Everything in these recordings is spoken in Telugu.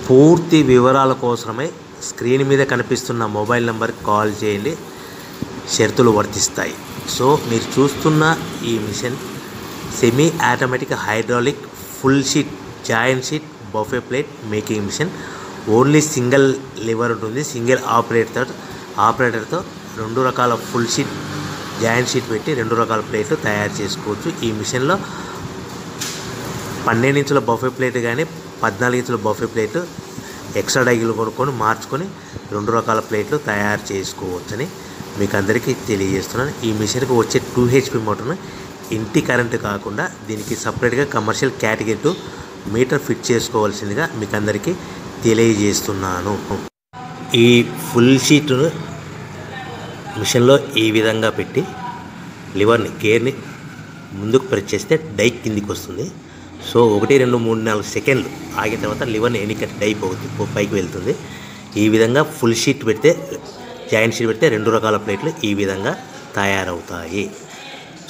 పూర్తి వివరాల కోసమై స్క్రీన్ మీద కనిపిస్తున్న మొబైల్ నెంబర్కి కాల్ చేయండి. షరతులు వర్తిస్తాయి. సో మీరు చూస్తున్న ఈ machine semi automatic hydraulic full sheet joint sheet buffet plate making machine. Only single lever ఉంటుంది. సింగిల్ ఆపరేటర్తో 2 రకాల ఫుల్ షీట్ జాయింట్ షీట్ పెట్టి 2 రకాల ప్లేట్లు తయారు చేసుకోవచ్చు. ఈ మిషన్లో 12 ఇంచుల బఫే ప్లేట్ కానీ 14 ఇంచుల బఫే ప్లేట్ ఎక్స్ట్రా డైగులు కొనుక్కొని మార్చుకొని 2 రకాల ప్లేట్లు తయారు చేసుకోవచ్చని మీకు అందరికీ తెలియజేస్తున్నాను. ఈ మిషన్కి వచ్చే 2 HP మోటార్ను ఇంటి కరెంటు కాకుండా దీనికి సపరేట్గా కమర్షియల్ కేటగిరీ 2 మీటర్ ఫిట్ చేసుకోవాల్సిందిగా మీకు అందరికీ తెలియజేస్తున్నాను. ఈ ఫుల్ షీట్ను మిషన్లో ఈ విధంగా పెట్టి లివర్ని గేర్ని ముందుకు ప్రెస్ చేస్తే డై కిందికి వస్తుంది. సో 1 2 3 4 సెకండ్లు ఆగిన తర్వాత లివర్ని ఎన్నికట్టి డై పైకి వెళ్తుంది. ఈ విధంగా ఫుల్ షీట్ పెడితే జాయింట్ షీట్ పెడితే 2 రకాల ప్లేట్లు ఈ విధంగా తయారవుతాయి.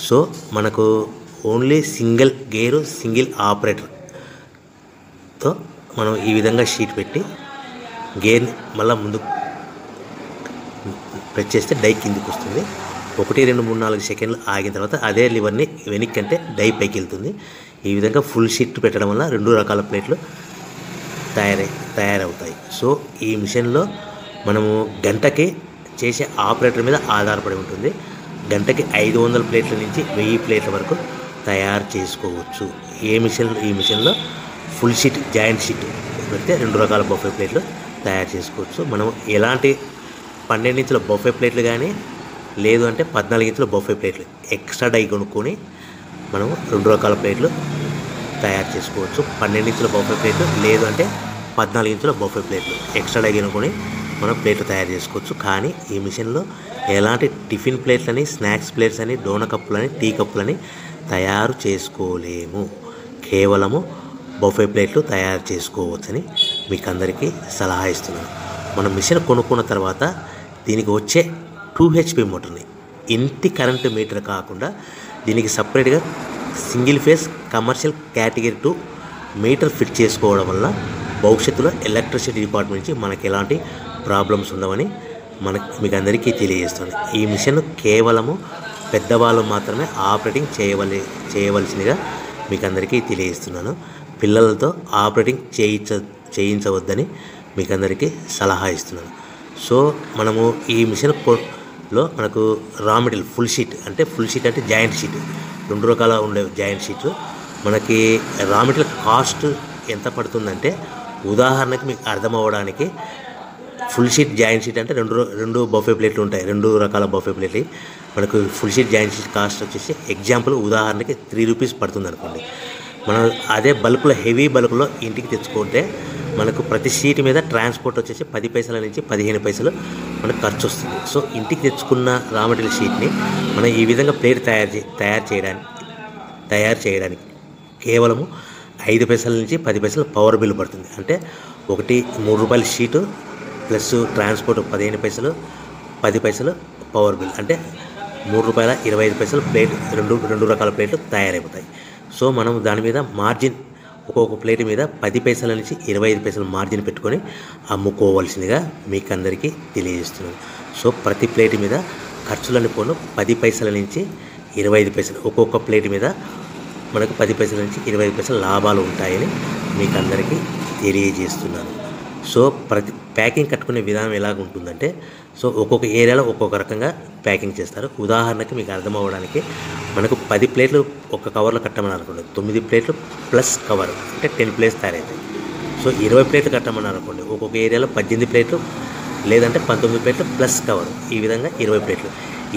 సో మనకు ఓన్లీ సింగిల్ గేరు సింగిల్ ఆపరేటర్తో మనం ఈ విధంగా షీట్ పెట్టి గేర్ని మళ్ళీ ముందుకు ప్రెస్ చేస్తే డై కిందికి వస్తుంది. 1 2 3 4 సెకండ్లు ఆగిన తర్వాత అదే లివర్ని వెనక్కి అంటే డై పైకి వెళ్తుంది. ఈ విధంగా ఫుల్ షీట్ పెట్టడం వల్ల 2 రకాల ప్లేట్లు తయారవుతాయి. సో ఈ మిషన్లో మనము గంటకి చేసే ఆపరేటర్ మీద ఆధారపడి ఉంటుంది. గంటకి 500 ప్లేట్ల నుంచి 1000 ప్లేట్ల వరకు తయారు చేసుకోవచ్చు. ఈ మిషన్లో ఫుల్ షీట్ జాయింట్ షీట్ పెడితే 2 రకాల బఫే ప్లేట్లు తయారు చేసుకోవచ్చు. మనం ఎలాంటి 12 ఇంచుల బఫే ప్లేట్లు కానీ లేదు అంటే 14 ఇంచుల బఫే ప్లేట్లు ఎక్స్ట్రా డై కొనుక్కొని మనం 2 రకాల ప్లేట్లు తయారు చేసుకోవచ్చు. 12 ఇంచుల బఫే ప్లేట్లు లేదు అంటే 14 ఇంచుల బఫే ప్లేట్లు ఎక్స్ట్రా డై కొనుక్కొని మనం ప్లేట్లు తయారు చేసుకోవచ్చు. కానీ ఈ మిషన్లో ఎలాంటి టిఫిన్ ప్లేట్లని స్నాక్స్ ప్లేట్స్ అని డోన కప్పులని టీ కప్పులని తయారు చేసుకోలేము. కేవలము బఫే ప్లేట్లు తయారు చేసుకోవచ్చని మీకు అందరికీ సలహా ఇస్తున్నాను. మనం మిషన్ కొనుక్కున్న తర్వాత దీనికి వచ్చే 2 HP మోటార్ని ఇంటి కరెంటు మీటర్ కాకుండా దీనికి సపరేట్గా single phase commercial category 2 metre fit చేసుకోవడం వల్ల భవిష్యత్తులో ఎలక్ట్రిసిటీ డిపార్ట్మెంట్ నుంచి మనకి ఎలాంటి ప్రాబ్లమ్స్ ఉండవని మీకు అందరికీ తెలియజేస్తుంది. ఈ మిషన్ కేవలము పెద్దవాళ్ళు మాత్రమే ఆపరేటింగ్ చేయవలసిందిగా మీకు అందరికీ తెలియజేస్తున్నాను. పిల్లలతో ఆపరేటింగ్ చేయించవద్దని మీకు అందరికీ సలహా ఇస్తున్నాను. సో మనము ఈ మిషన్లో మనకు రా మెటీరియల్ ఫుల్ షీట్ అంటే జాయింట్ షీట్ 2 రకాల ఉండే జాయింట్ షీట్ మనకి రా మెటీరియల్ కాస్ట్ ఎంత పడుతుందంటే ఉదాహరణకి మీకు అర్థం అవ్వడానికి ఫుల్ షీట్ జాయింట్ షీట్ అంటే 2 బఫే ప్లేట్లు ఉంటాయి. 2 రకాల బఫే ప్లేట్లు మనకు full sheet joint sheet cost వచ్చేసి ఎగ్జాంపుల్ ఉదాహరణకి 3 రూపీస్ పడుతుంది అనుకోండి. మనం అదే బల్క్లో హెవీ బల్క్లో ఇంటికి తెచ్చుకుంటే మనకు ప్రతి షీట్ మీద ట్రాన్స్పోర్ట్ వచ్చేసి 10 పైసల నుంచి 15 పైసలు మనకు ఖర్చు వస్తుంది. సో ఇంటికి తెచ్చుకున్న రా మెటీరియల్ షీట్ని మనం ఈ విధంగా ప్లేట్ తయారు చేయడానికి కేవలము 5 పైసల నుంచి 10 పైసలు పవర్ బిల్ పడుతుంది. అంటే ఒకటి 3 రూపాయల షీటు ప్లస్ ట్రాన్స్పోర్ట్ 15 పైసలు 10 పైసలు పవర్ బిల్ అంటే 3 రూపాయల 25 పైసలు ప్లేట్ 2 రకాల ప్లేట్లు తయారైపోతాయి. సో మనం దాని మీద మార్జిన్ ఒక్కొక్క ప్లేట్ మీద 10 పైసల నుంచి 25 పైసలు మార్జిన్ పెట్టుకొని అమ్ముకోవాల్సిందిగా మీకు అందరికీ తెలియజేస్తున్నాను. సో ప్రతి ప్లేట్ మీద ఖర్చులని పోను 10 పైసల నుంచి 25 పైసలు ఒక్కొక్క ప్లేట్ మీద మనకు 10 పైసల నుంచి 25 పైసలు లాభాలు ఉంటాయని మీకు అందరికీ తెలియజేస్తున్నాను. సో ప్రతి ప్యాకింగ్ కట్టుకునే విధానం ఎలాగ ఉంటుందంటే సో ఒక్కొక్క ఏరియాలో ఒక్కొక్క రకంగా ప్యాకింగ్ చేస్తారు. ఉదాహరణకి మీకు అర్థం అవ్వడానికి మనకు 10 ప్లేట్లు ఒక కవర్లో కట్టమని అనుకోండి 9 ప్లేట్లు ప్లస్ కవర్ అంటే 10 ప్లేట్స్ తయారవుతాయి. సో 20 ప్లేట్లు కట్టమని అనుకోండి ఒక్కొక్క ఏరియాలో 18 ప్లేట్లు లేదంటే 19 ప్లేట్లు ప్లస్ కవర్ ఈ విధంగా 20 ప్లేట్లు.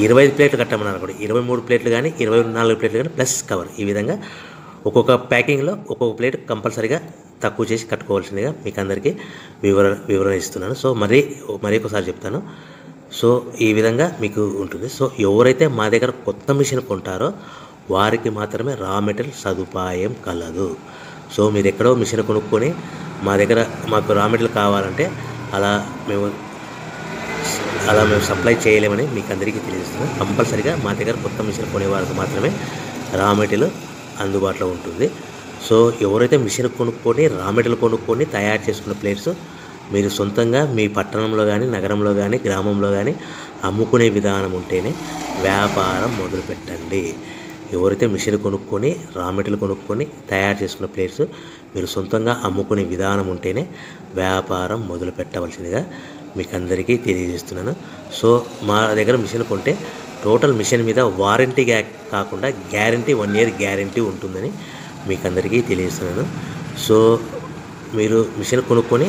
25 ప్లేట్లు కట్టమని అనుకోండి 23 ప్లేట్లు కానీ 24 ప్లేట్లు కానీ ప్లస్ కవర్ ఈ విధంగా ఒక్కొక్క ప్యాకింగ్లో ఒక్కొక్క ప్లేట్ కంపల్సరీగా తక్కువ చేసి కట్టుకోవాల్సిందిగా మీకు అందరికీ వివరణ ఇస్తున్నాను. సో మరి ఒకసారి చెప్తాను. సో ఈ విధంగా మీకు ఉంటుంది. సో ఎవరైతే మా దగ్గర కొత్త మిషన్ కొంటారో వారికి మాత్రమే రా మెటీరియల్ సదుపాయం కలదు. సో మీరు ఎక్కడో మిషన్ కొనుక్కొని మాకు రా మెటీరియల్ కావాలంటే అలా మేము సప్లై చేయలేమని మీకు అందరికీ తెలియజేస్తున్నాను. కంపల్సరీగా మా దగ్గర కొత్త మిషన్ కొనే వారికి మాత్రమే రా మెటీరియల్ అందుబాటులో ఉంటుంది. సో ఎవరైతే మిషన్ కొనుక్కొని రా మెటీరియల్ కొనుక్కొని తయారు చేసుకున్న ప్లేట్స్ మీరు సొంతంగా మీ పట్టణంలో కానీ నగరంలో కానీ గ్రామంలో కానీ అమ్ముకునే విధానం ఉంటేనే వ్యాపారం మొదలుపెట్టండి. ఎవరైతే మిషన్ కొనుక్కొని రా మెటీరియల్ కొనుక్కొని తయారు చేసుకున్న ప్లేట్స్ మీరు సొంతంగా అమ్ముకునే విధానం ఉంటేనే వ్యాపారం మొదలు పెట్టవలసిందిగా మీకు అందరికీ తెలియజేస్తున్నాను. సో మా దగ్గర మిషన్ కొంటే టోటల్ మిషన్ మీద వారంటీ కాకుండా గ్యారంటీ 1 year గ్యారంటీ ఉంటుందని మీకు అందరికీ తెలియజేస్తున్నాను. సో మీరు మిషన్ కొనుక్కొని